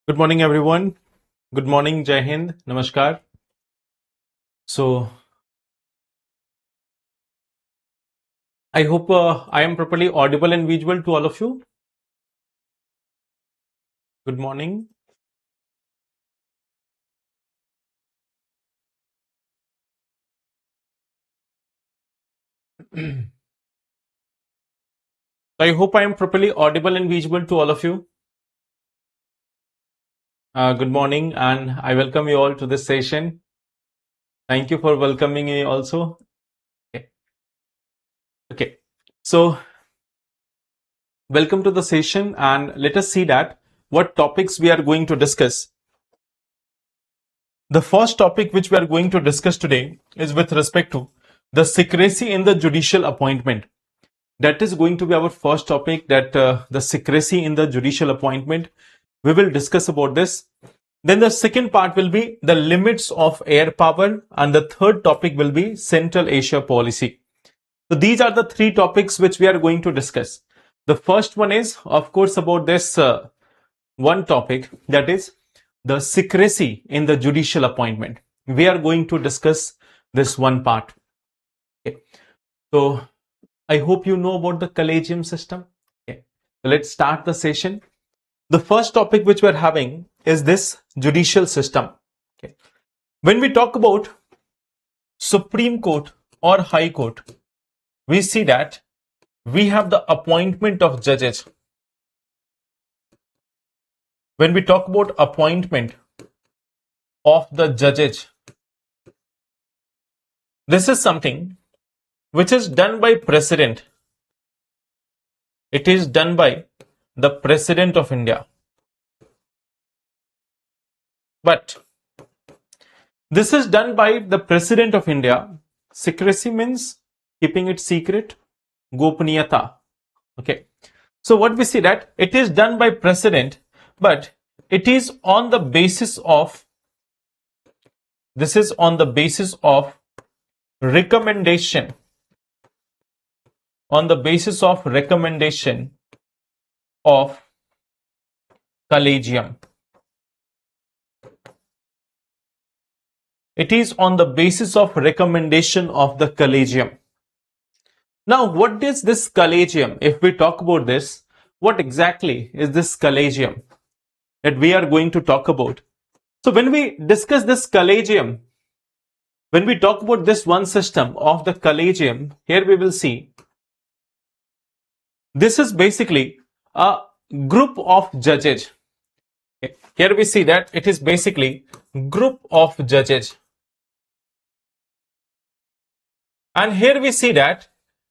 Good morning, everyone. Good morning, Jai Hind, Namaskar. So, I hope I am properly audible and visual to all of you. Good morning. I hope I am properly audible and visible to all of you. Good morning, and I welcome you all to this session. Thank you for welcoming me also. Okay. So, welcome to the session, and let us see that what topics we are going to discuss. The first topic which we are going to discuss today is with respect to the secrecy in the judicial appointment. That is going to be our first topic, that the secrecy in the judicial appointment. We will discuss about this. Then the second part will be the limits of air power, and the third topic will be Central Asia policy. So these are the three topics which we are going to discuss. The first one is, of course, about this one topic, that is the secrecy in the judicial appointment. We are going to discuss this one part. Okay. So I hope you know about the collegium system. Okay. So let's start the session. The first topic which we're having is this judicial system. Okay. When we talk about Supreme Court or High Court, we see that we have the appointment of judges. When we talk about appointment of the judges, this is something which is done by President. It is done by the President of India. But this is done by the President of India. Secrecy means keeping it secret. Gopniyata. Okay. So what we see that it is done by President, but it is on the basis of, this is on the basis of recommendation. On the basis of recommendation of collegium. It is on the basis of recommendation of the collegium. Now, what is this collegium? If we talk about this, what exactly is this collegium that we are going to talk about? So when we discuss this collegium, when we talk about this one system of the collegium, here we will see this is basically a group of judges. Okay. Here we see that it is basically group of judges. And here we see that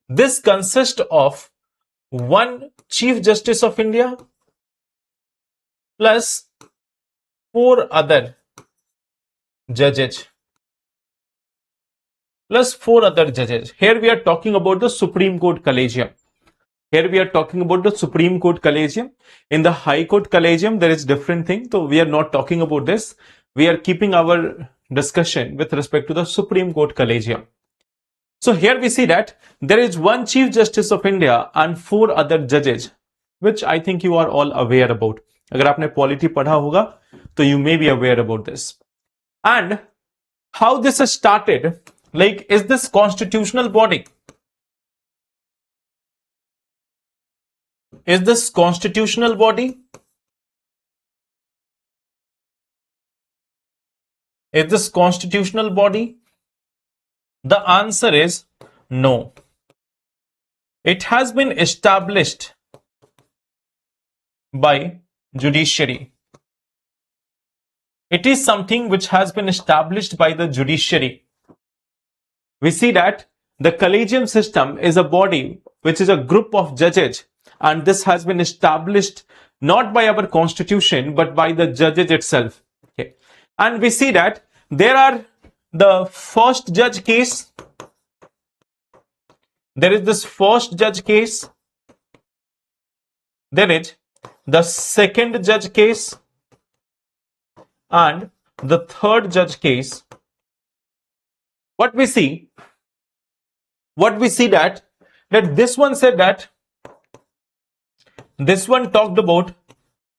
this consists of one Chief Justice of India plus four other judges. Plus four other judges. Here we are talking about the Supreme Court Collegium. Here we are talking about the Supreme Court Collegium. In the High Court Collegium, there is different thing. So we are not talking about this. We are keeping our discussion with respect to the Supreme Court Collegium. So here we see that there is one Chief Justice of India and four other judges, which I think you are all aware about. अगर आपने polity पढ़ा होगा, तो you may be aware about this. And how this has started, like, is this constitutional body? Is this constitutional body? Is this constitutional body? The answer is no. It has been established by judiciary. It is something which has been established by the judiciary. We see that the collegium system is a body which is a group of judges, and this has been established not by our constitution but by the judges itself. Okay. And we see that there are the first judge case. There is this first judge case. There is the second judge case and the third judge case. What we see that this one said that this one talked about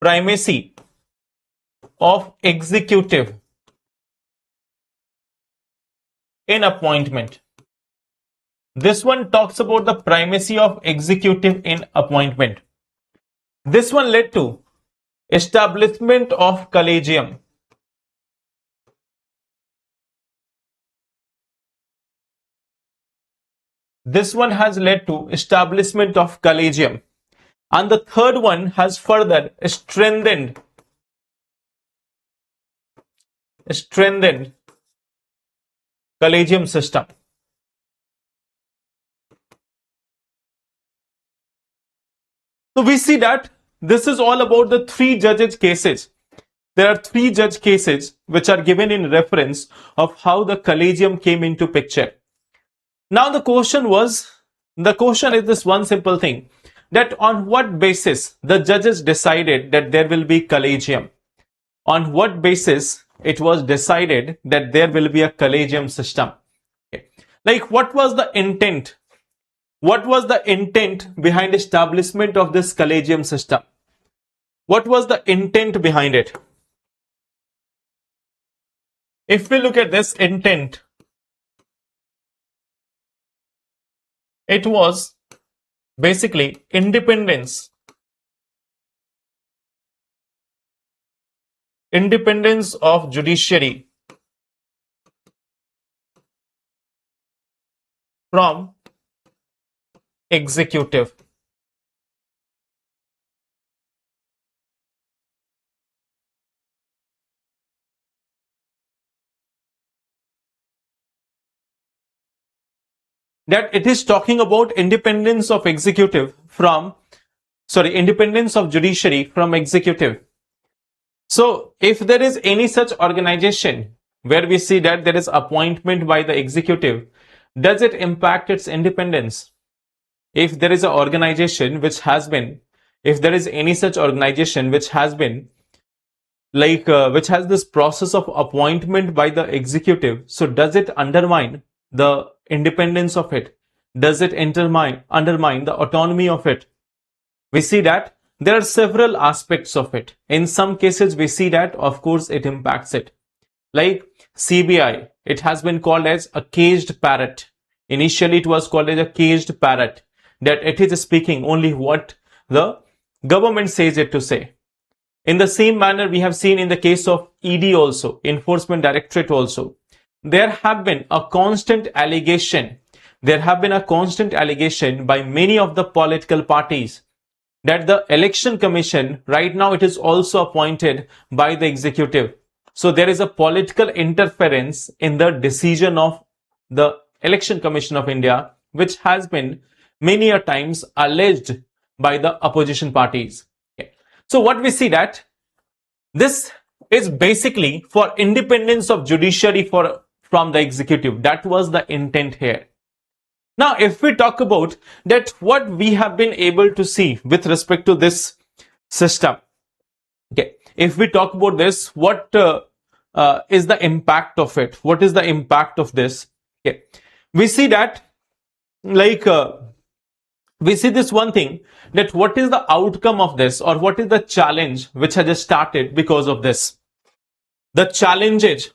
primacy. of executive in appointment. This one talks about the primacy of executive in appointment. This one led to establishment of collegium. This one has led to establishment of collegium. And the third one has further strengthened collegium system. So we see that this is all about the three judges cases. There are three judge cases which are given in reference of how the collegium came into picture. Now the question is this one simple thing, that on what basis the judges decided that there will be collegium? On what basis it was decided that there will be a collegium system? Okay. Like what was the intent? What was the intent behind establishment of this collegium system? What was the intent behind it? If we look at this intent, it was basically independence of judiciary from executive. That it is talking about independence of judiciary from executive. So if there is any such organization where we see that there is appointment by the executive, does it impact its independence? If there is an organization which has been, if there is any such organization which has been which has this process of appointment by the executive, so does it undermine the independence of it? Does it undermine the autonomy of it? We see that there are several aspects of it. In some cases, we see that, of course, it impacts it. Like CBI, it has been called as a caged parrot. Initially, it was called as a caged parrot, that it is speaking only what the government says it to say. In the same manner, we have seen in the case of ED also, Enforcement Directorate also, there have been a constant allegation by many of the political parties that the election commission right now, it is also appointed by the executive. So there is a political interference in the decision of the Election Commission of India, which has been many a times alleged by the opposition parties. Okay. So what we see that this is basically for independence of judiciary from the executive. That was the intent here. Now, if we talk about that, what we have been able to see with respect to this system, okay, if we talk about this, what is the impact of it? What is the impact of this? Okay, we see that, we see this one thing, that what is the outcome of this, or what is the challenge which has started because of this? The challenges,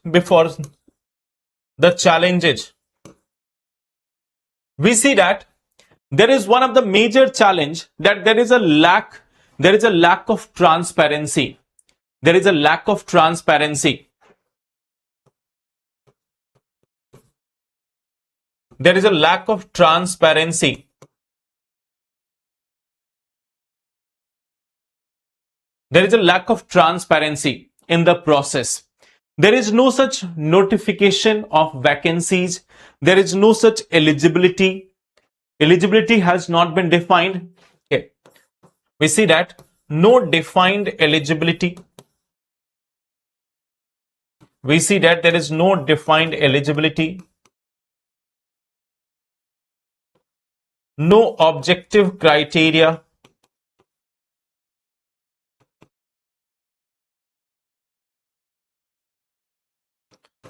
we see that there is one of the major challenge, that there is a lack of transparency. There is a lack of transparency. There is a lack of transparency. There is a lack of transparency in the process. There is no such notification of vacancies. There is no such eligibility. Eligibility has not been defined. Okay. We see that no defined eligibility. We see that there is no defined eligibility. No objective criteria.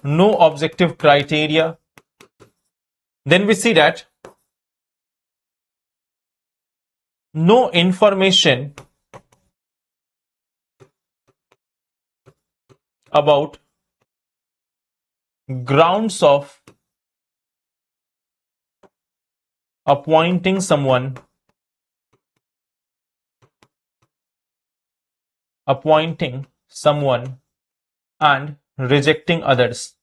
No objective criteria. Then we see that no information about grounds of appointing someone, and rejecting others.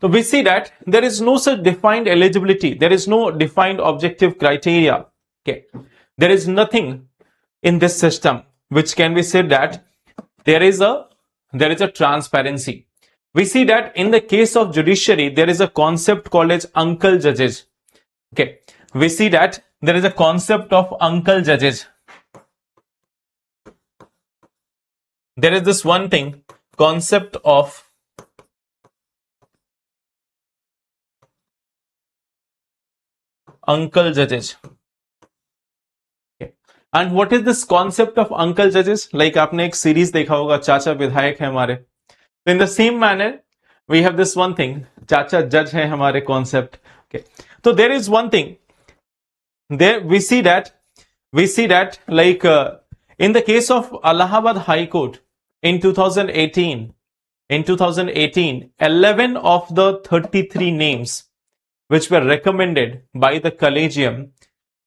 So we see that there is no such defined eligibility. There is no defined objective criteria. Okay. There is nothing in this system which can be said that there is a transparency. We see that in the case of judiciary, there is a concept called as uncle judges. Okay. We see that there is a concept of uncle judges. There is this one thing, concept of uncle judges. Okay. And what is this concept of uncle judges? Like आपने एक series देखा होगा, चाचा विधायक है हमारे. So in the same manner, we have this one thing, चाचा judge है हमारे concept. Okay. So there is one thing. There we see that like in the case of Allahabad High Court in 2018, 11 of the 33 names which were recommended by the collegium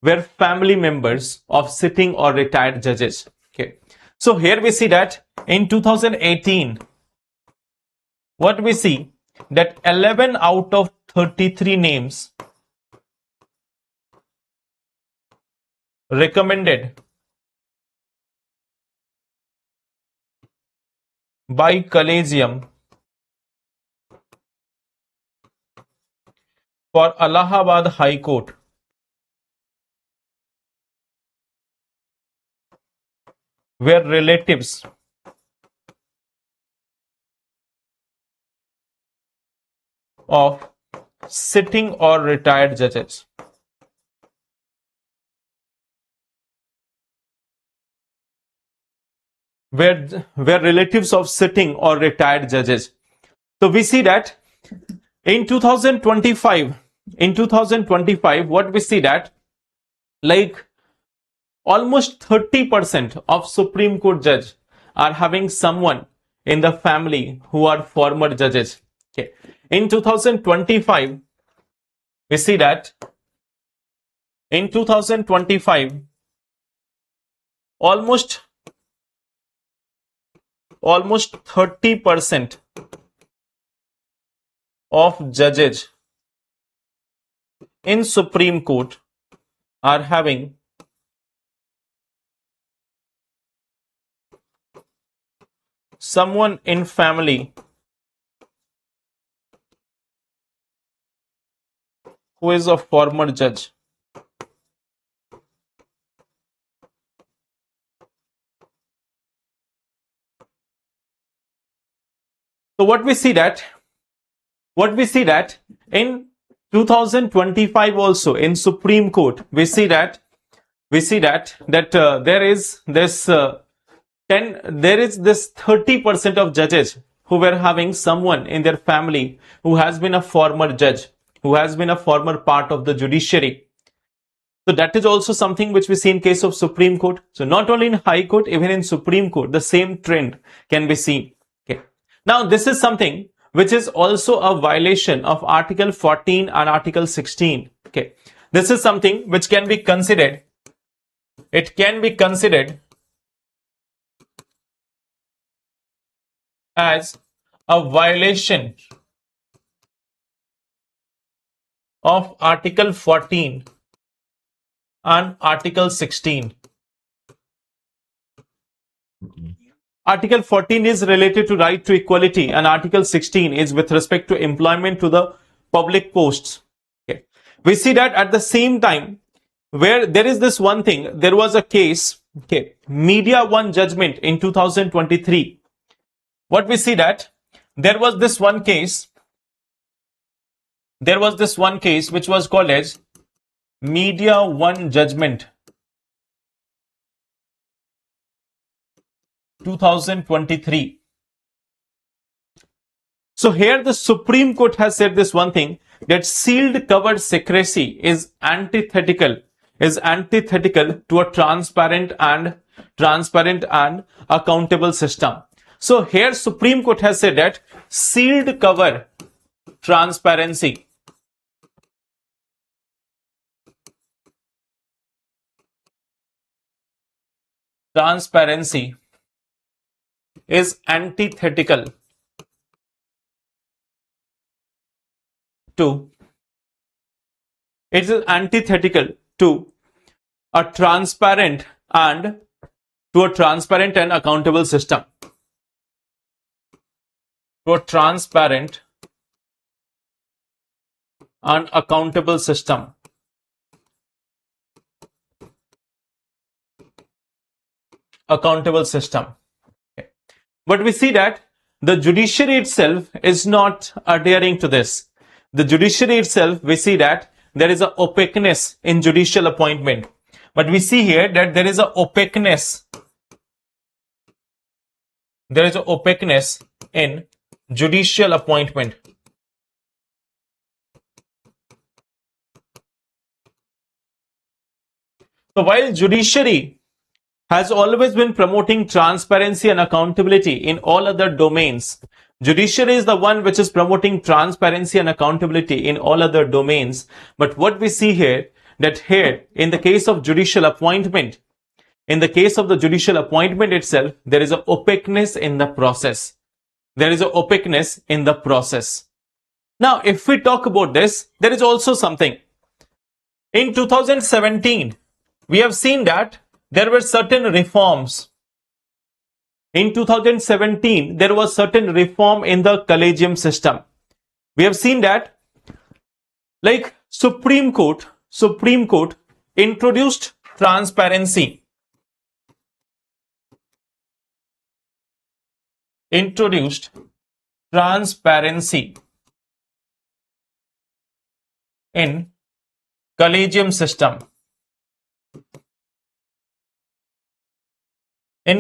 were family members of sitting or retired judges. Okay. So here we see that in 2018, what we see that 11 out of 33 names recommended by collegium for Allahabad High Court were relatives of sitting or retired judges. Were relatives of sitting or retired judges. So we see that in 2025, what we see that like almost 30% of Supreme Court judge are having someone in the family who are former judges. Okay. In 2025, we see that in 2025, almost 30% of judges in Supreme Court are having someone in family who is a former judge. So what we see that in 2025 also in Supreme Court, we see that there is this 30% of judges who were having someone in their family who has been a former judge, who has been a former part of the judiciary. So that is also something which we see in case of Supreme Court. So not only in High Court, even in Supreme Court, the same trend can be seen. Okay. Now this is something which is also a violation of Article 14 and Article 16. Okay. This is something which can be considered. It can be considered as a violation of Article 14 and Article 16. Article 14 is related to right to equality and Article 16 is with respect to employment to the public posts. Okay. We see that at the same time where there is this one thing, there was a case, okay, Media One judgment in 2023. What we see that there was this one case which was called as Media One judgment 2023. So here the Supreme Court has said this one thing, that sealed covered secrecy is antithetical is antithetical to a transparent and accountable system. So here Supreme Court has said that sealed cover transparency is antithetical to a transparent and accountable system. To a transparent and accountable system. Okay. But we see that the judiciary itself is not adhering to this. The judiciary itself, we see that there is a opaqueness in judicial appointment. But we see here that there is a opaqueness. There is a opaqueness in judicial appointment. So while judiciary has always been promoting transparency and accountability in all other domains, judiciary is the one which is promoting transparency and accountability in all other domains. But what we see here, that here in the case of judicial appointment, itself, there is an opaqueness in the process. Now, if we talk about this, there is also something. In 2017, we have seen that there were certain reforms. In 2017, there was certain reform in the collegium system. We have seen that, like Supreme Court introduced transparency. In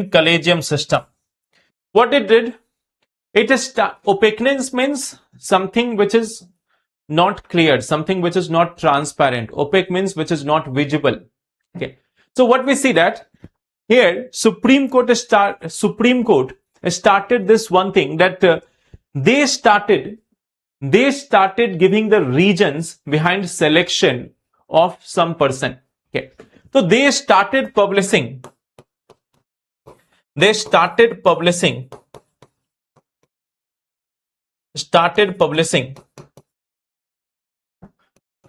collegium system. What it did, it is opaqueness means something which is not clear, something which is not transparent. Opaque means which is not visible. Okay. So what we see that here Supreme Court started this one thing, that they started giving the reasons behind selection of some person. Okay. So they started publishing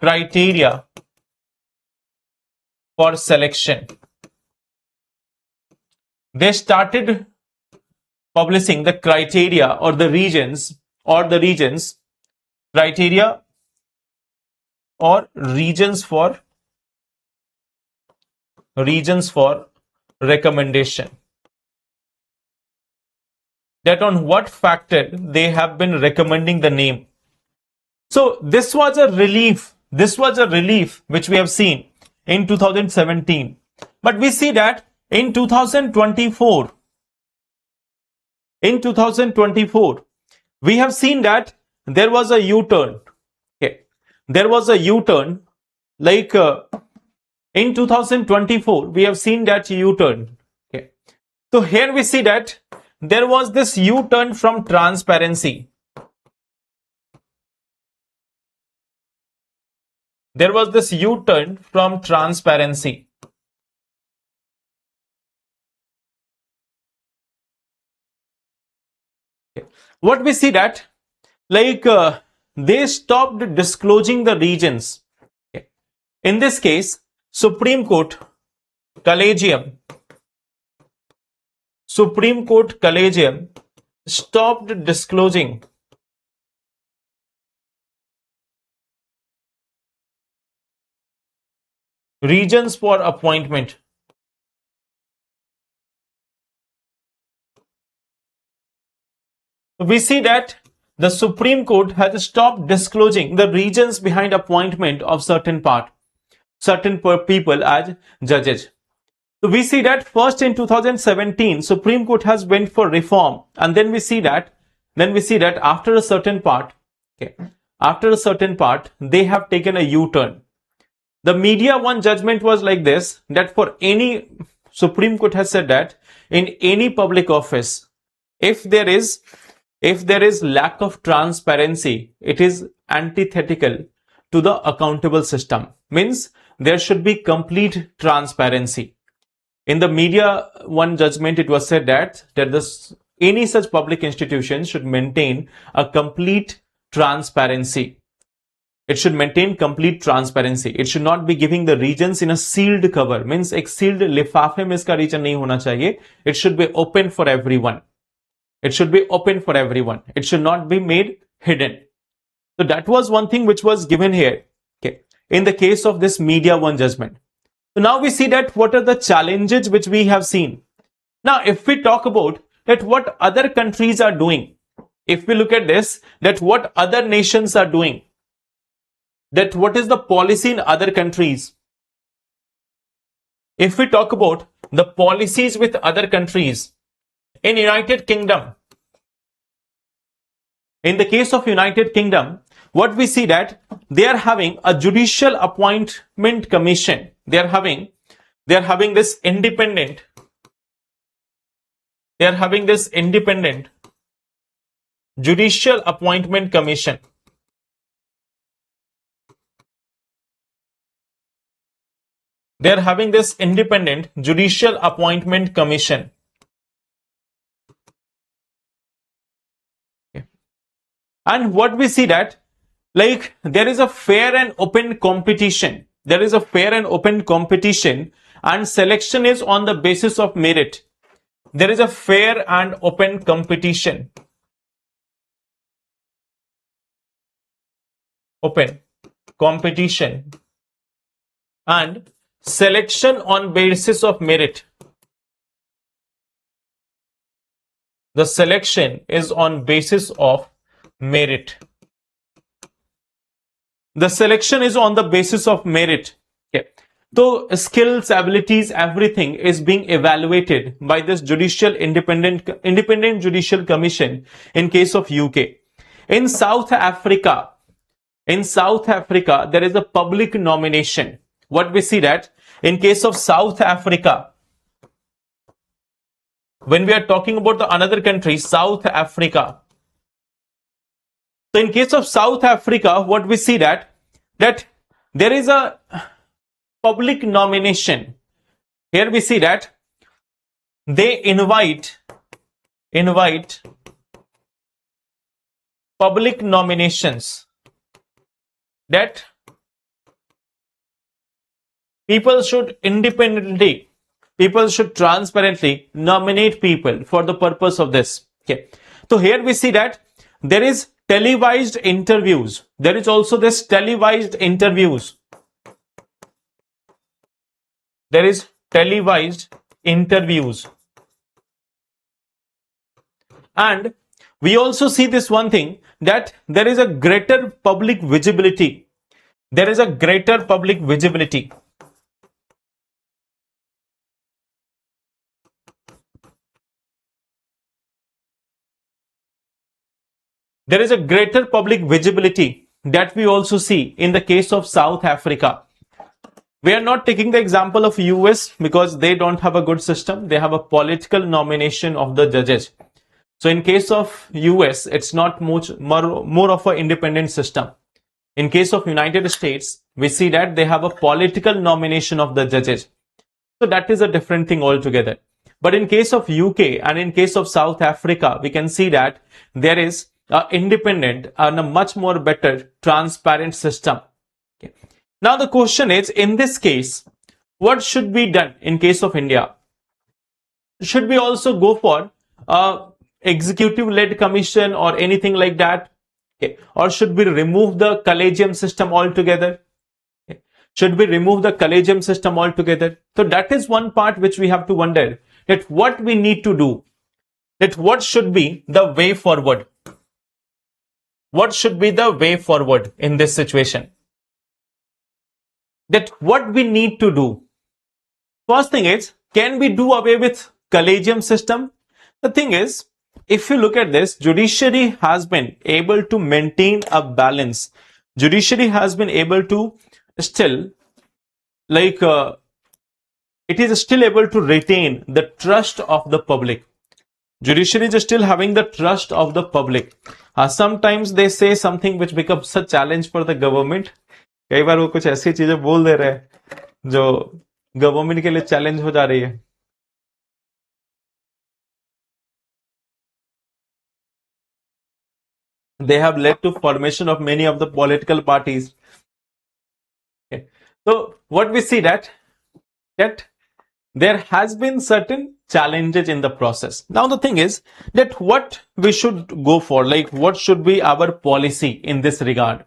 criteria for selection. They started publishing the criteria or the regions criteria or regions for recommendation. That on what factor they have been recommending the name. So this was a relief which we have seen in 2017. But we see that in 2024, we have seen that there was a U-turn. Okay. There was a U-turn, like in 2024, we have seen that U-turn. Okay. So here we see that there was this U-turn from transparency. What we see that, like they stopped disclosing the regions. Okay. In this case, Supreme Court Collegium stopped disclosing regions for appointment. We see that the Supreme Court has stopped disclosing the reasons behind appointment of certain people as judges. So we see that first in 2017, Supreme Court has went for reform, and then we see that after a certain part, they have taken a U-turn. The media one judgment was like this, that for any, Supreme Court has said that in any public office, if there is lack of transparency, it is antithetical to the accountable system. Means there should be complete transparency. In the media one judgment, it was said that any such public institution should maintain a complete transparency. It should maintain complete transparency. It should not be giving the regions in a sealed cover. Means एक sealed लिफाफे में इसका region नहीं होना चाहिए. It should be open for everyone. It should be open for everyone. It should not be made hidden. So that was one thing which was given here. Okay. In the case of this media one judgment. So now we see that what are the challenges which we have seen. Now, if we talk about that what other countries are doing, if we look at this, that what other nations are doing, that what is the policy in other countries. If we talk about the policies with other countries, in United Kingdom, in the case of United Kingdom, what we see that they are having a judicial appointment commission. They are having this independent judicial appointment commission. They are having this independent judicial appointment commission. Okay. And what we see that, like, there is a fair and open competition. There is a fair and open competition, and selection is on the basis of merit. There is a fair and open competition. Open competition and selection on basis of merit. The selection is on basis of merit. The selection is on the basis of merit. Okay. So skills, abilities, everything is being evaluated by this independent judicial commission in case of UK. In South Africa, there is a public nomination. What we see that in case of South Africa, when we are talking about the another country, South Africa. So in case of South Africa, what we see that there is a public nomination. Here we see that they invite public nominations, that people should transparently nominate people for the purpose of this. Okay. So here we see that there is televised interviews. There is also this televised interviews. There is televised interviews. And we also see this one thing, that there is a greater public visibility. There is a greater public visibility. There is a greater public visibility that we also see in the case of South Africa. We are not taking the example of US because they don't have a good system. They have a political nomination of the judges. So in case of US, it's not more of an independent system. In case of United States, we see that they have a political nomination of the judges. So that is a different thing altogether. But in case of UK and in case of South Africa, we can see that there is independent and a much more better transparent system. Okay. Now the question is, in this case, what should be done in case of India? Should we also go for executive led commission or anything like that? Okay. Or should we remove the collegium system altogether? Okay. Should we remove the collegium system altogether? So that is one part which we have to wonder, that what we need to do, that what should be the way forward. What should be the way forward in this situation? That what we need to do. First thing is, can we do away with collegium system? The thing is, if you look at this, judiciary has been able to maintain a balance. Judiciary has been able to still like it is still able to retain the trust of the public. Judiciary is still having the trust of the public. Sometimes they say something which becomes a challenge for the government. कई बार वो कुछ ऐसी चीजें बोल दे रहे हैं जो government के लिए चैलेंज हो जा रही है. They have led to formation of many of the political parties. Okay. So what we see that there has been certain challenges in the process. Now the thing is that what we should go for, like what should be our policy in this regard?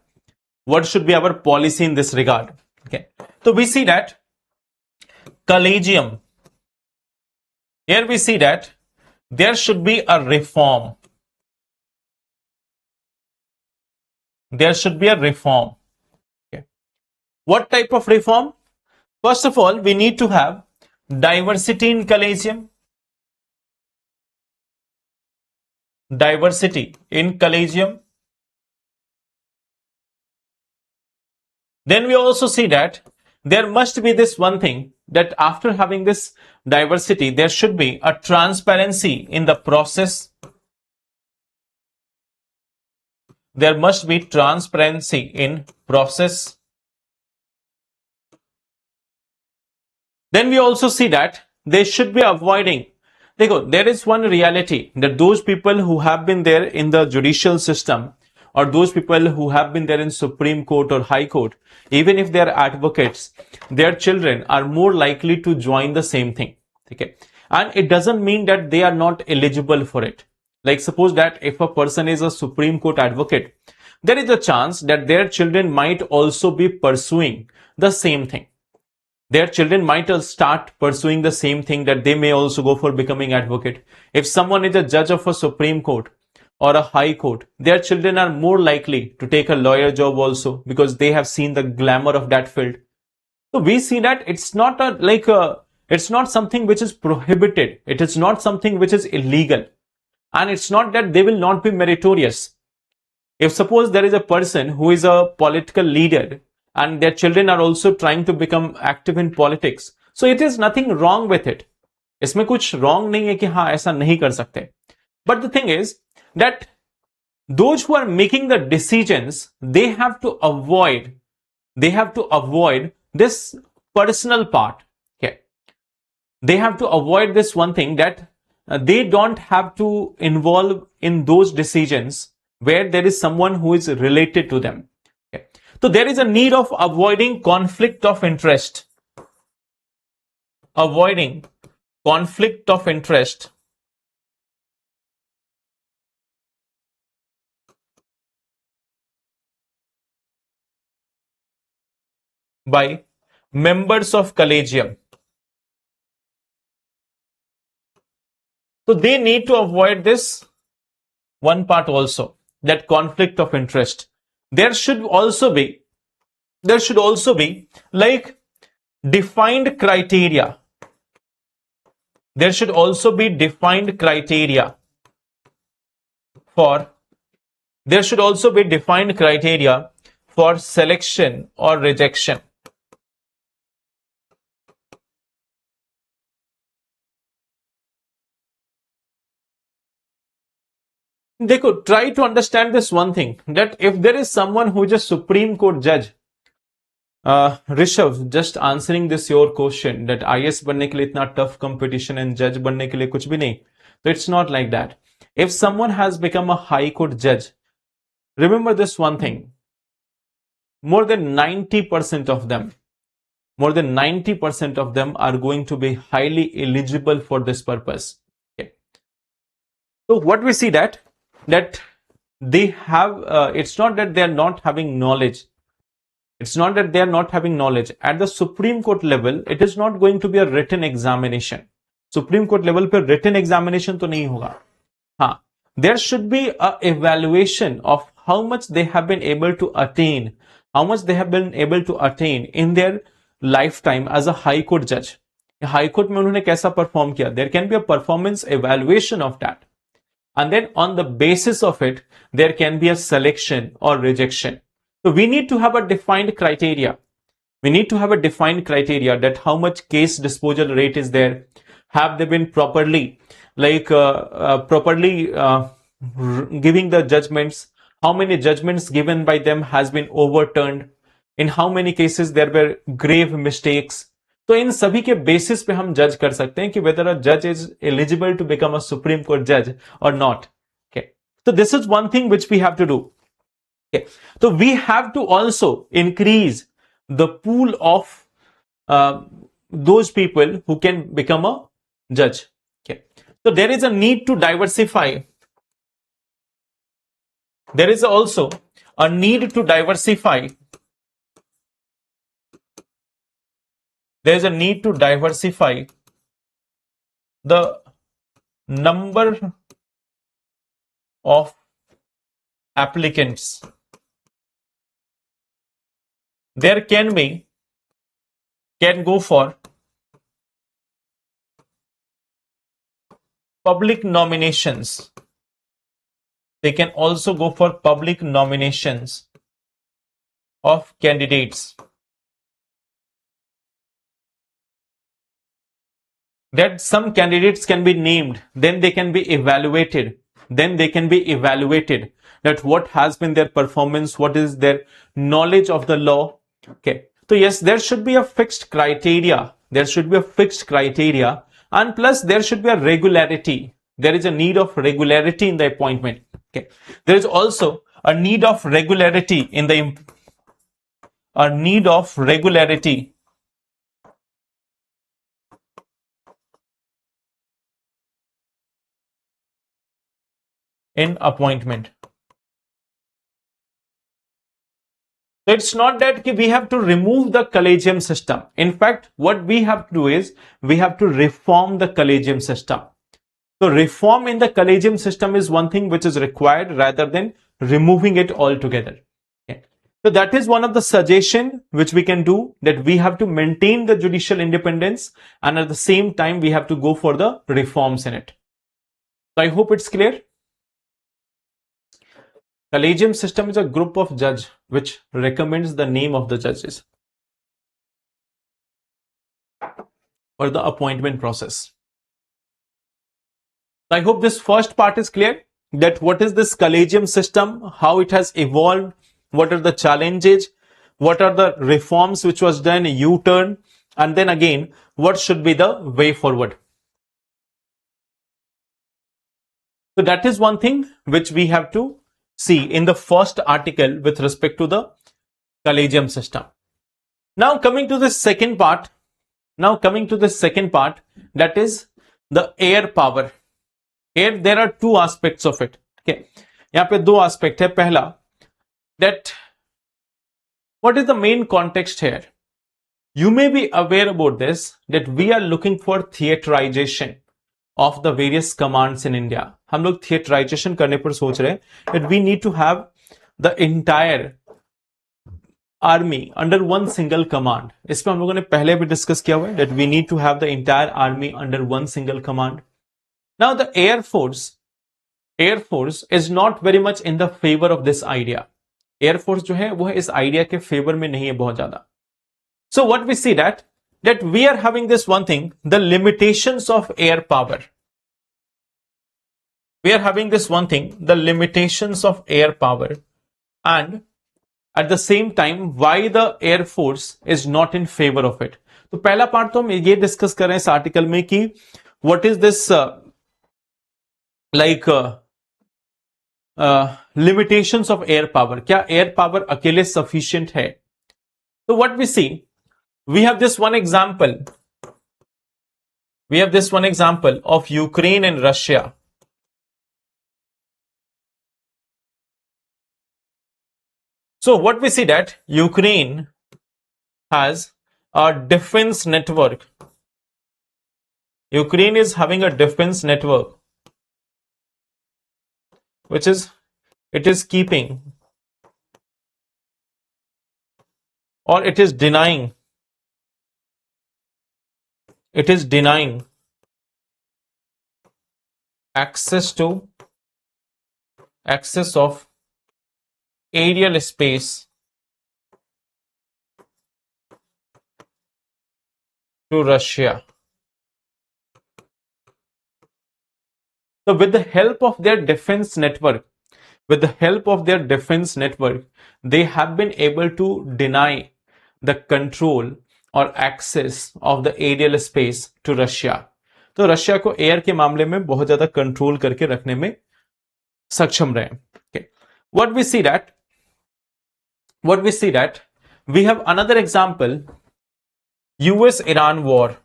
What should be our policy in this regard? Okay. So we see that collegium. Here we see that there should be a reform. There should be a reform. Okay. What type of reform? First of all, we need to have diversity in collegium. Diversity in collegium. Then we also see that there must be this one thing, that after having this diversity, there should be a transparency in the process. There must be transparency in process. Then we also see that they should be avoiding. There is one reality, that those people who have been there in the judicial system, or those people who have been there in Supreme Court or High Court, even if they are advocates, their children are more likely to join the same thing. Okay. And it doesn't mean that they are not eligible for it. Like suppose that if a person is a Supreme Court advocate, there is a chance that their children might also be pursuing the same thing. Their children might start pursuing the same thing, that they may also go for becoming advocate. If someone is a judge of a Supreme Court or a High Court, their children are more likely to take a lawyer job also, because they have seen the glamour of that field. So we see that it's not it's not something which is prohibited. It is not something which is illegal. And it's not that they will not be meritorious. If suppose there is a person who is a political leader and their children are also trying to become active in politics, so it is nothing wrong with it. इसमें कुछ wrong नहीं है कि हाँ ऐसा नहीं कर सकते. But the thing is that those who are making the decisions, they have to avoid this personal part. Okay. They have to avoid this one thing, that they don't have to involve in those decisions where there is someone who is related to them. Okay. So there is a need of avoiding conflict of interest. Avoiding conflict of interest by members of collegium. So they need to avoid this one part also, that conflict of interest. There should also be like defined criteria. There should also be defined criteria for selection or rejection. They could try to understand this one thing, that if there is someone who is a Supreme Court judge, Rishabh, just answering this your question, that IAS बनने के लिए इतना tough competition and judge बनने के लिए कुछ भी नहीं. So it's not like that. If someone has become a High Court judge, remember this one thing, more than 90% of them are going to be highly eligible for this purpose. Okay. So what we see that they have, it's not that they are not having knowledge. It's not that they are not having knowledge. At the Supreme Court level, it is not going to be a written examination. Supreme Court level पे written examination तो नहीं होगा. हाँ, there should be a evaluation of how much they have been able to attain, in their lifetime as a High Court judge. High Court में उन्होंने कैसा perform किया? There can be a performance evaluation of that. And then on the basis of it, there can be a selection or rejection. So we need to have a defined criteria. We need to have a defined criteria that how much case disposal rate is there. Have they been properly giving the judgments? How many judgments given by them has been overturned? In how many cases there were grave mistakes? तो इन सभी के basis पे हम जज कर सकते हैं कि वेदर अ जज is eligible to become a supreme court जज और not. Okay, so this is one thing which we have to do. Okay, so we have to also increase the pool of those people who can become a judge. Okay, so there is a need to diversify. There is also a need to diversify. There is a need to diversify the number of applicants. There can go for public nominations. They can also go for public nominations of candidates. That some candidates can be named, then they can be evaluated. That what has been their performance, what is their knowledge of the law. Okay, so yes, there should be a fixed criteria. And plus there should be a regularity. There is a need of regularity in the appointment. Okay, there is also a need of regularity in appointment. So it's not that we have to remove the collegium system. In fact, what we have to do is we have to reform the collegium system. So reform in the collegium system is one thing which is required rather than removing it altogether. Okay. So that is one of the suggestion which we can do, that we have to maintain the judicial independence and at the same time we have to go for the reforms in it. So I hope it's clear. Collegium system is a group of judge which recommends the name of the judges for the appointment process. I hope this first part is clear, that what is this collegium system, how it has evolved, what are the challenges, what are the reforms which was done, U-turn, and then again, what should be the way forward. So that is one thing which we have to see in the first article with respect to the collegium system. Now coming to the second part, that is the air power. Here there are two aspects of it. Okay, यहाँ पे दो aspect है. पहला, that what is the main context here? You may be aware about this, that we are looking for theaterization of the various commands in India. हम लोग theaterization करने पर सोच रहे हैं that we need to have the entire army under one single command. इस पे हम लोगों ने पहले भी डिस्कस किया हुआ है that we need to have the entire army under one single command. Now the Air Force is not very much in the favor of this idea. Air Force जो है वो इस idea के favor में नहीं है बहुत ज्यादा. So what we see that we are having this one thing, the limitations of air power. We are having this one thing, the limitations of air power, and at the same time why the Air Force is not in favor of it. तो पहला part तो हम ये discuss कर रहे हैं इस article में कि what is this limitations of air power. क्या air power अकेले sufficient है? So what we see, we have this one example of Ukraine and Russia. So what we see that Ukraine has a defense network. Ukraine is having a defense network which is, it is keeping or it is denying access of aerial space to Russia. So with the help of their defense network, they have been able to deny the control और access of the aerial space to Russia. तो Russia को air के मामले में बहुत ज्यादा control करके रखने में सक्षम रहे. Okay. What we see that we have another example, US-Iran war.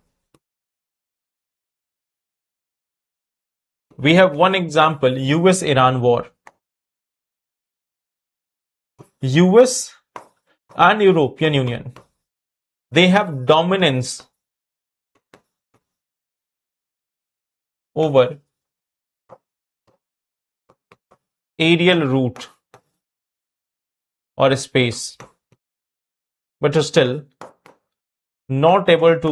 We have one example, US-Iran war. US and European Union, they have dominance over aerial route or space, but still not able to,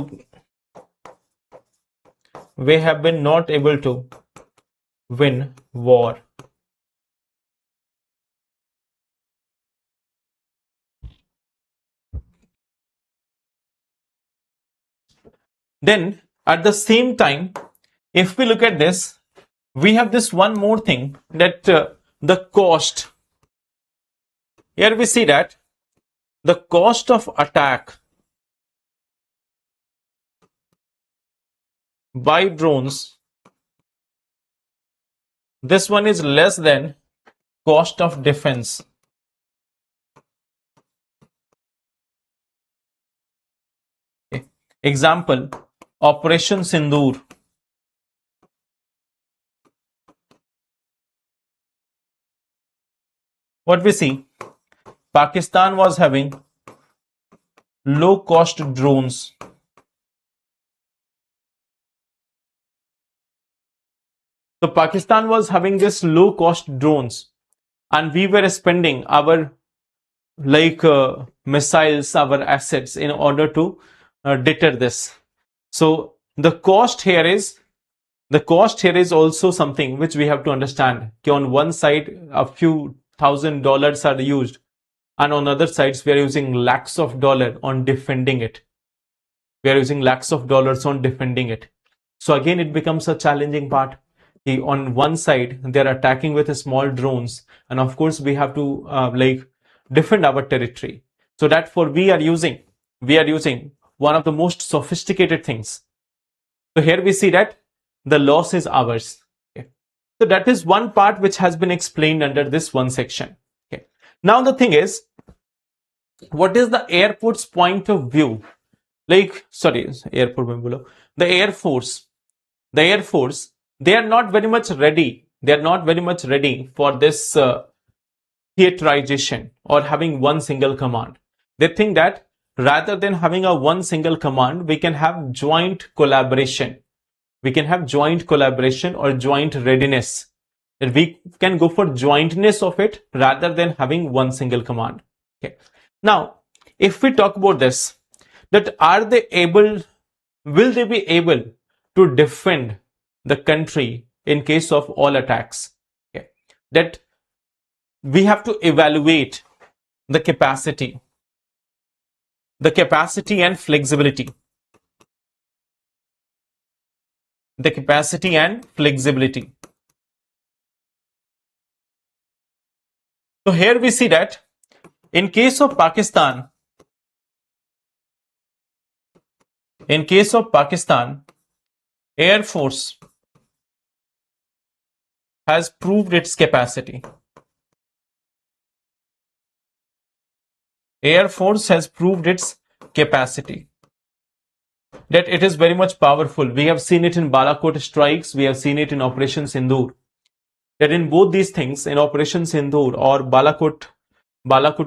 we have been not able to win war. Then at the same time, if we look at this, we have this one more thing, that the cost. Here we see that the cost of attack by drones, this one is less than cost of defense. Okay. Example, Operation Sindoor. What we see, Pakistan was having low cost drones. So Pakistan was having this low cost drones, and we were spending our missiles, our assets in order to deter this. So the cost here is also something which we have to understand. On one side, a few $1,000s are used, and on other sides, we are using lakhs of dollars on defending it. So again, it becomes a challenging part. On one side, they are attacking with small drones, and of course, we have to defend our territory. So that we are using one of the most sophisticated things. So here we see that the loss is ours. Okay. So that is one part which has been explained under this one section. Okay. Now the thing is, what is the Air Force point of view? The Air Force, they are not very much ready. They are not very much ready for this theaterization or having one single command. They think that rather than having a one single command, we can have joint collaboration. We can have joint collaboration or joint readiness. That we can go for jointness of it rather than having one single command. Okay. Now, if we talk about this, that will they be able to defend the country in case of all attacks? Okay. That we have to evaluate the capacity and flexibility. The capacity and flexibility. So here we see that in case of Pakistan, Air Force has proved its capacity. Air Force has proved its capacity, that it is very much powerful. We have seen it in Balakot strikes. We have seen it in Operation Sindoor. That in both these things, in Operation Sindoor or Balakot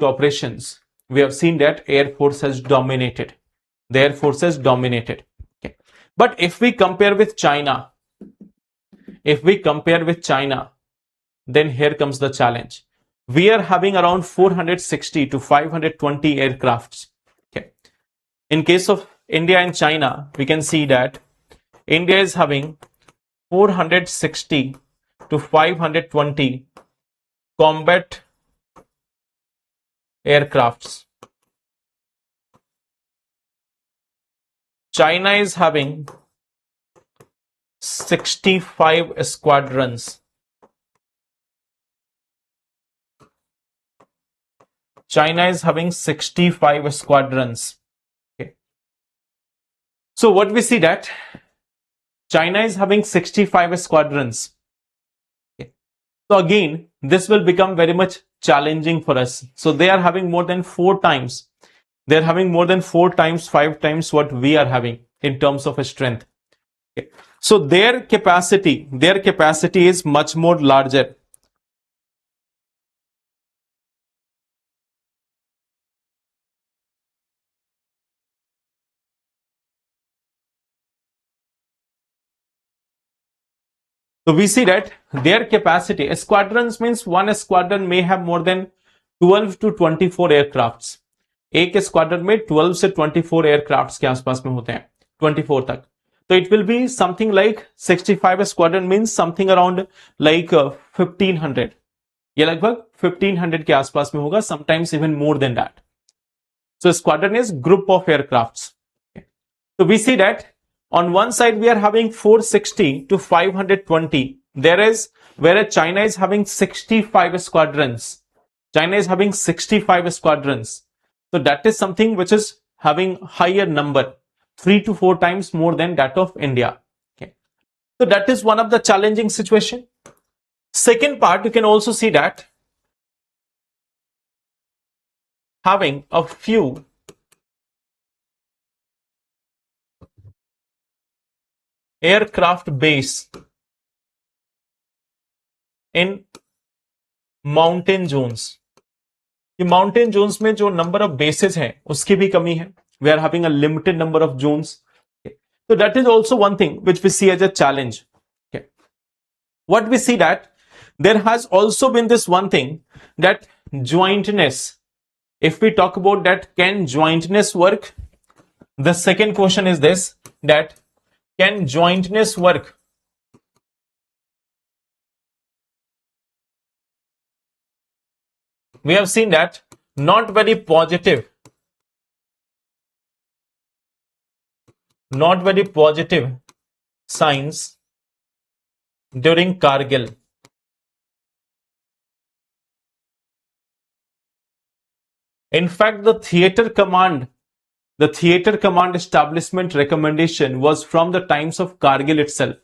operations, we have seen that Air Force has dominated. The Air Force has dominated. Okay. But if we compare with China, then here comes the challenge. We are having around 460 to 520 aircrafts. Okay. In case of India and China, we can see that India is having 460 to 520 combat aircrafts. China is having 65 squadrons. China is having 65 squadrons. Okay. So what we see that China is having 65 squadrons. Okay. So again, this will become very much challenging for us. So they are having more than 4 times. They're having more than 4 times, 5 times what we are having in terms of strength. Okay. So their capacity is much more larger. So we see that their capacity, squadrons means one squadron may have more than 12 to 24 aircrafts. एक squadron में 12 से 24 aircrafts के आसपास में होते हैं, 24 तक. तो it will be something like 65 squadron means something around like 1500. ये लगभग 1500 के आसपास में होगा, sometimes even more than that. So squadron is group of aircrafts. So we see that on one side we are having 460 to 520. There is, whereas China is having 65 squadrons. China is having 65 squadrons. So that is something which is having higher number, 3 to 4 times more than that of India. Okay. So that is one of the challenging situation. Second part, you can also see that having a few aircraft base in mountain zones. ये mountain zones में जो number of bases हैं उसकी भी कमी है. We are having a limited number of zones. So that is also one thing which we see as a challenge. Okay. What we see that there has also been this one thing, that jointness. If we talk about that, can jointness work? The second question is this, that can jointness work? We have seen that not very positive signs during Kargil. In fact, the theater command establishment recommendation was from the times of Kargil itself.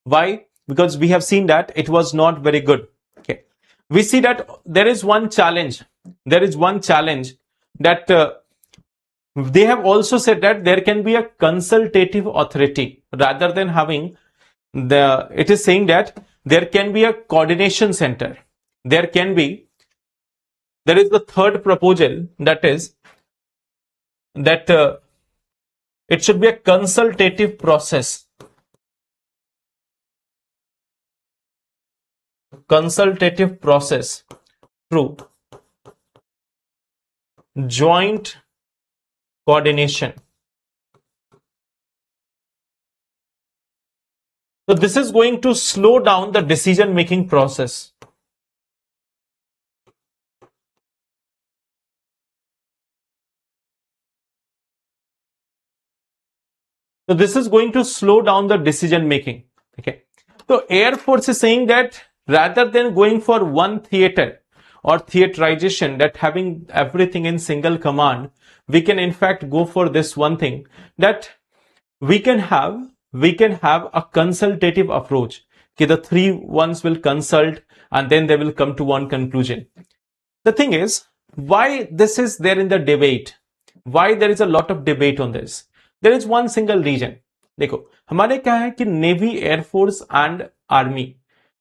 Why? Because we have seen that it was not very good. Okay. We see that there is one challenge. That they have also said that there can be a consultative authority rather than having it is saying that there can be a coordination center. There is the third proposal, that is that it should be a consultative process. Through joint coordination. So this is going to slow down the decision making process. So this is going to slow down the decision making. Okay. So Air Force is saying that rather than going for one theater or theaterization, that having everything in single command, we can in fact go for this one thing, that we can have a consultative approach. Okay, the three ones will consult and then they will come to one conclusion. The thing is, why this is there in the debate? Why there is a lot of debate on this? There is one single reason. देखो हमारे क्या है कि navy, air force and army,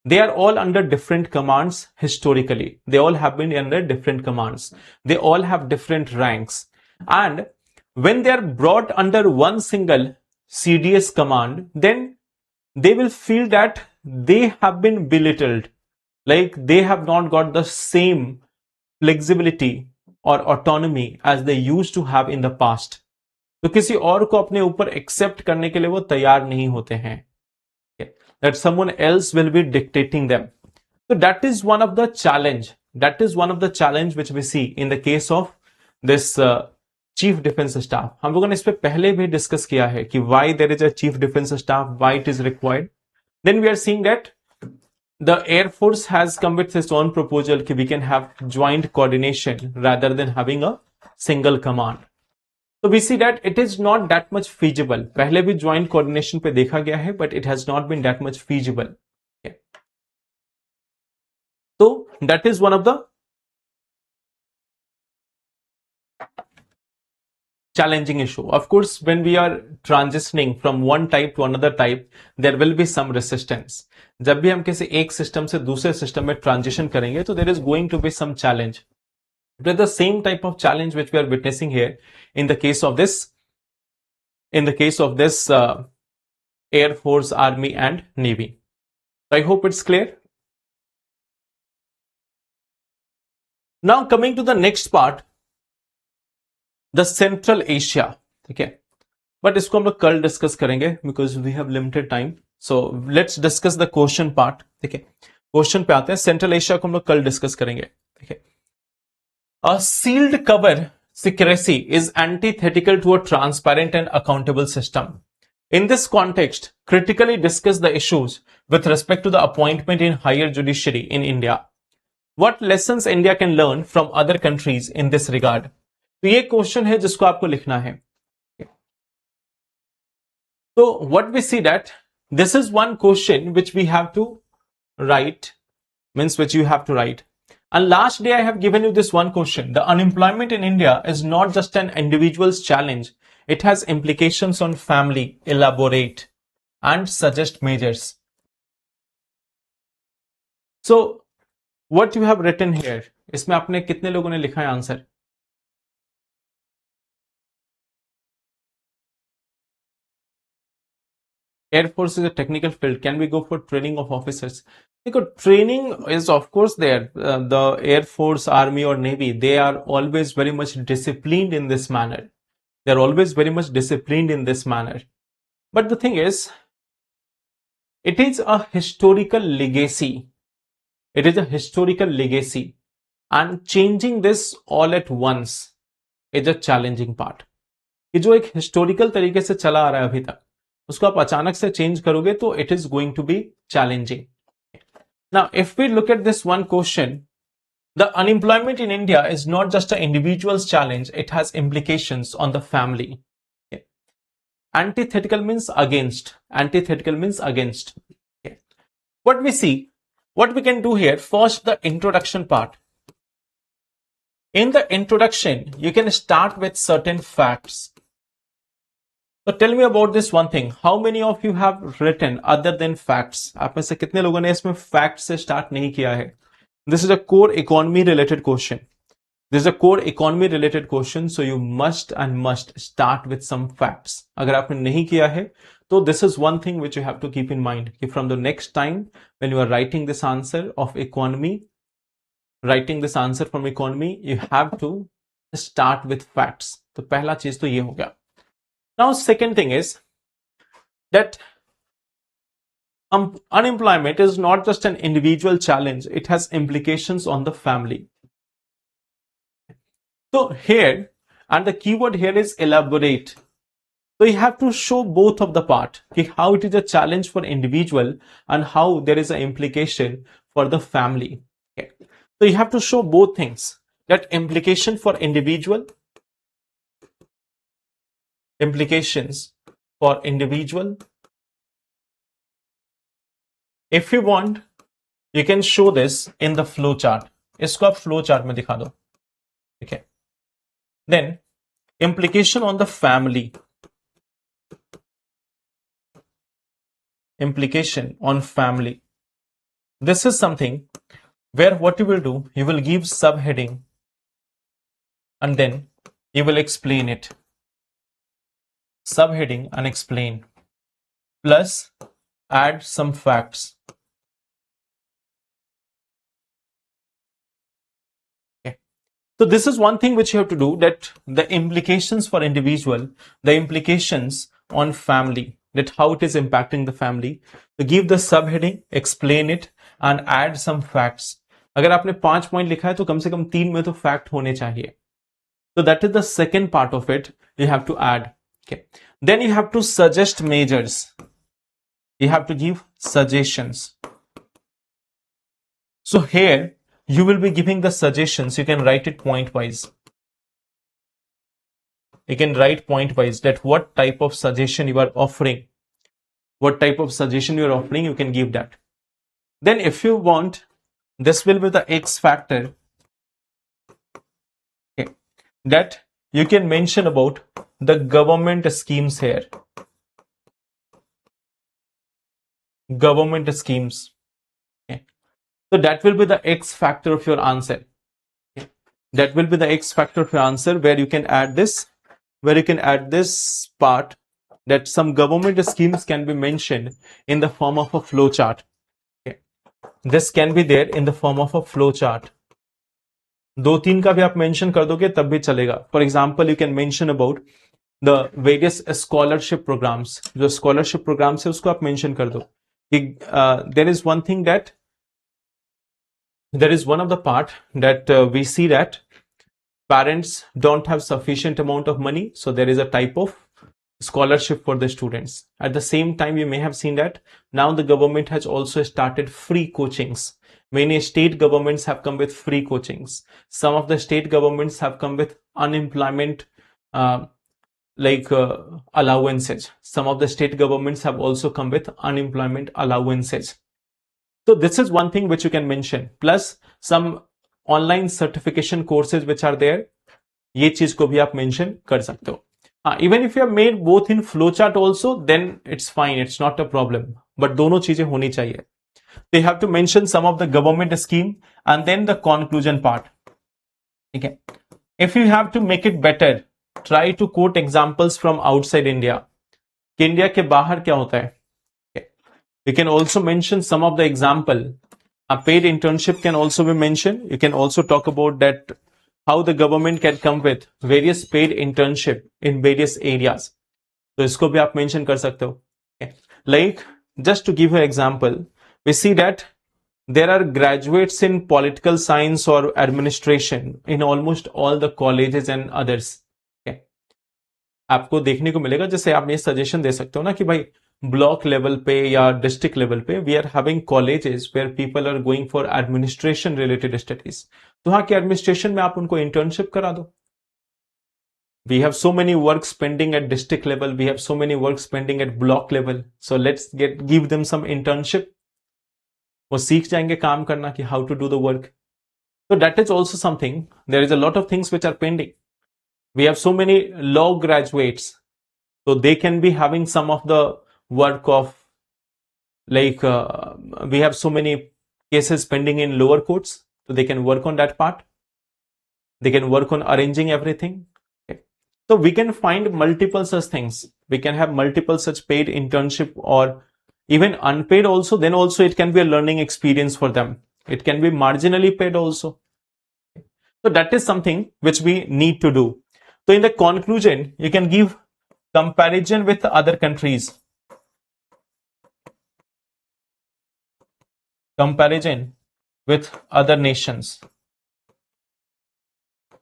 they are all under different commands historically. They all have been under different commands. They all have different ranks. And when they are brought under one single CDS command, then they will feel that they have been belittled. Like they have not got the same flexibility or autonomy as they used to have in the past. तो किसी और को अपने ऊपर accept करने के लिए वो तैयार नहीं होते हैं. That someone else will be dictating them. So that is one of the challenge. Which we see in the case of this chief defence staff, हम लोगों ने इस पे पहले भी डिस्कस किया है कि why there is a chief defence staff, why it is required. Then we are seeing that the air force has come with its own proposal कि we can have joint coordination rather than having a single command. So we see that it is not that much feasible. पहले भी joint coordination पे देखा गया है, but it has not been that much feasible. Okay. So that is one of the challenging issue. Of course, when we are transitioning from one type to another type, there will be some resistance. जब भी हम किसी एक system से दूसरे system में transition करेंगे तो there is going to be some challenge. It is the same type of challenge which we are witnessing here in the case of this Air Force, Army and Navy. So I hope it's clear. Now coming to the next part, the Central Asia. ठीक है, but इसको हम लोग कल discuss करेंगे because we have limited time. So let's discuss the question part. ठीक है, question पे आते हैं. सेंट्रल एशिया को हम लोग कल डिस्कस करेंगे. ठीक है, a sealed cover secrecy is antithetical to a transparent and accountable system. In this context, critically discuss the issues with respect to the appointment in higher judiciary in India. What lessons India can learn from other countries in this regard? तो ये question है जिसको आपको लिखना है. So what we see that this is one question which we have to write, means which you have to write. And last day I have given you this one question. The unemployment in India is not just an individual's challenge. It has implications on family. Elaborate and suggest measures. So what you have written here, इसमें आपने कितने लोगों ने लिखा है answer? Air Force is a technical field. Can we go for training of officers? Because training is of course there. The Air Force, Army or Navy, they are always very much disciplined in this manner. They are always very much disciplined in this manner. But the thing is, it is a historical legacy. It is a historical legacy. And changing this all at once is a challenging part. कि जो एक historical तरीके से चला आ रहा है अभी तक, उसको आप अचानक से चेंज करोगे तो it is going to be challenging. Now if we look at this one question, the unemployment in India is not just a individuals challenge, it has implications on the family. Antithetical means against. Antithetical means against. Okay. What we see, what we can do here, first the introduction part. In the introduction, you can start with certain facts. So tell me about this one thing. How many of you have written other than facts? आप में से कितने लोगों ने इसमें facts से start नहीं किया है? This is a core economy related question. This is a core economy related question, so you must start with some facts. अगर आपने नहीं किया है तो this is one thing which you have to keep in mind कि from the next time when you are writing this answer of economy, writing this answer from economy, you have to start with facts. तो पहला चीज तो ये हो गया. Now second thing is that unemployment is not just an individual challenge, it has implications on the family. So here, and the keyword here is elaborate. So you have to show both of the part, how it is a challenge for individual and how there is an implication for the family. Okay. So you have to show both things, that implication for individual, implications for individual. If you want, you can show this in the flow chart. इसको आप flow chart में दिखा दो. Okay. Then implication on the family. Implication on family. This is something where what you will do, you will give subheading and then you will explain it. Subheading and explain, plus add some facts. Okay. So this is one thing which you have to do, that the implications for individual, the implications on family, that how it is impacting the family. So give the subheading, explain it and add some facts. अगर आपने 5 point लिखा है तो कम से कम 3 में तो fact होने चाहिए. So that is the second part of it you have to add. Okay. Then you have to suggest measures. You have to give suggestions. So here you will be giving the suggestions. You can write it point wise. You can write point wise that what type of suggestion you are offering. What type of suggestion you are offering, you can give that. Then if you want, this will be the X factor. Okay. That you can mention about the government schemes here. Government schemes. Okay. So that will be the X factor of your answer. Okay. That will be the X factor of your answer where you can add this, part that some government schemes can be mentioned in the form of a flow chart. Okay. This can be there in the form of a flow chart. 2-3 का भी आप mention कर दोगे तब भी चलेगा. For example you can mention about the various scholarship programs. जो scholarship programs है उसको आप मेंशन कर दो कि there is one thing that there is one of the part that we see that parents don't have sufficient amount of money, so there is a type of scholarship for the students. At the same time, you may have seen that now the government has also started free coachings. Many state governments have come with free coachings. Some of the state governments have come with unemployment allowances. Some of the state governments have also come with unemployment allowances. So this is one thing which you can mention. Plus some online certification courses which are there. ये चीज को भी आप mention कर सकते हो. Even if you have made both in flowchart also, then it's fine. It's not a problem. But दोनों चीजें होनी चाहिए. They have to mention some of the government scheme and then the conclusion part. Okay. If you have to make it better, try to quote examples from outside India. कि India के बाहर क्या होता है. You can also mention some of the example. A paid internship can also be mentioned. You can also talk about that how the government can come with various paid internship in various areas. तो इसको भी आप mention कर सकते हो. Like just to give you an example, we see that there are graduates in political science or administration in almost all the colleges and others. आपको देखने को मिलेगा. जैसे आप ये सजेशन दे सकते हो ना कि भाई ब्लॉक लेवल पे या डिस्ट्रिक्ट लेवल पे we are having colleges where people are going for administration related studies. तो वहां के एडमिनिस्ट्रेशन में आप उनको इंटर्नशिप करा दो. We have so many work spending at district level, we have so many work spending at block level, so let's give them some internship. वो सीख जाएंगे काम करना कि how to do the work. So that is also something. There is a lot of things which are pending. We have so many law graduates, so they can be having some of the work of we have so many cases pending in lower courts, so they can work on that part. They can work on arranging everything. Okay. So we can find multiple such things. We can have multiple such paid internship or even unpaid also. Then also it can be a learning experience for them. It can be marginally paid also. So that is something which we need to do. So in the conclusion, you can give comparison with other countries. Comparison with other nations.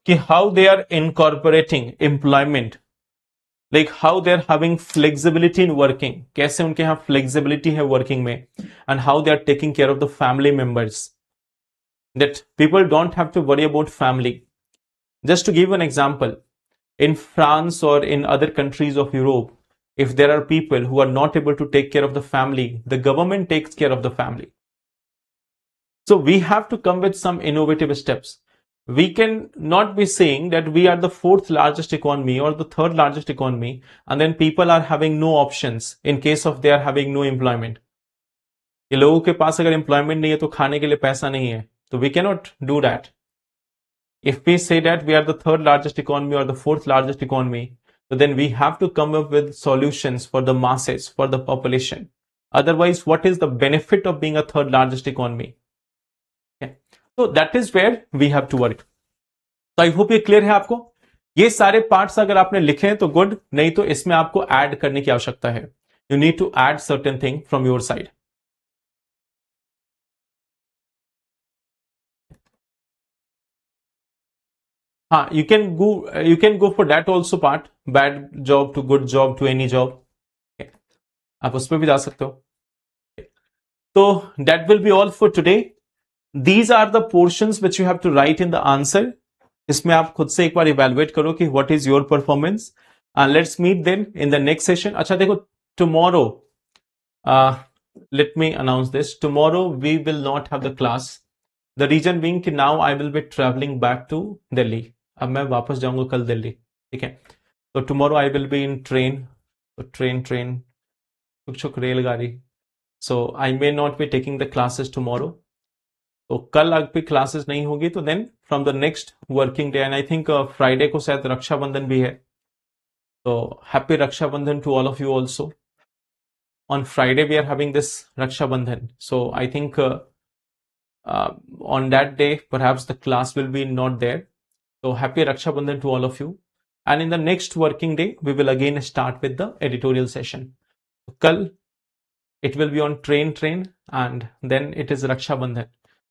कि how they are incorporating employment. Like how they are having flexibility in working. कैसे उनके यहाँ flexibility है working में. And how they are taking care of the family members. That people don't have to worry about family. Just to give an example, in France or in other countries of Europe, if there are people who are not able to take care of the family, the government takes care of the family. So we have to come with some innovative steps. We can not be saying that we are the 4th largest economy or the 3rd largest economy and then people are having no options in case of they are having no employment. ये लोगों के पास अगर employment नहीं है तो खाने के लिए पैसा नहीं है. So we cannot do that. If we say that we are the 3rd largest economy or the 4th largest economy, so then we have to come up with solutions for the masses, for the population. Otherwise, what is the benefit of being a 3rd largest economy? Okay. So that is where we have to work. So I hope ये clear है आपको. ये सारे parts अगर आपने लिखे हैं तो good, नहीं तो इसमें आपको add करने की आवश्यकता है. You need to add certain thing from your side. you can go for that also part, bad job to good job to any job. Okay. आप उस पर भी जा सकते हो. So that will be all for today. These are the portions which you have to write in the answer. इसमें आप खुद से एक बार evaluate करो कि what is your performance. And let's meet then in the next session. अच्छा देखो, tomorrow, let me announce this. Tomorrow we will not have the class. The reason being कि now I will be traveling back to Delhi. अब मैं वापस जाऊंगा कल दिल्ली. ठीक है. So tomorrow I will be in train. So train छुक रेलगाड़ी. So I may not be taking the classes tomorrow. तो कल अगर क्लासेस नहीं होगी तो then from the next working day, and I think Friday को शायद रक्षाबंधन भी है. तो happy Rakshabandhan to all of you also. On Friday we are having this Raksha Bandhan, so I think on that day perhaps the class will be not there. So happy Raksha Bandhan to all of you, and in the next working day we will again start with the editorial session. Kal it will be on train, and then it is Raksha Bandhan.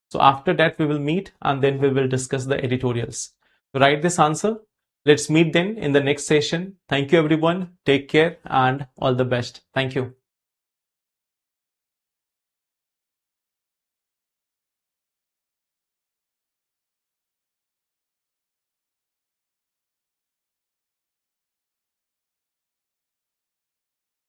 So after that we will meet and then we will discuss the editorials. So write this answer. Let's meet then in the next session. Thank you everyone. Take care and all the best. Thank you.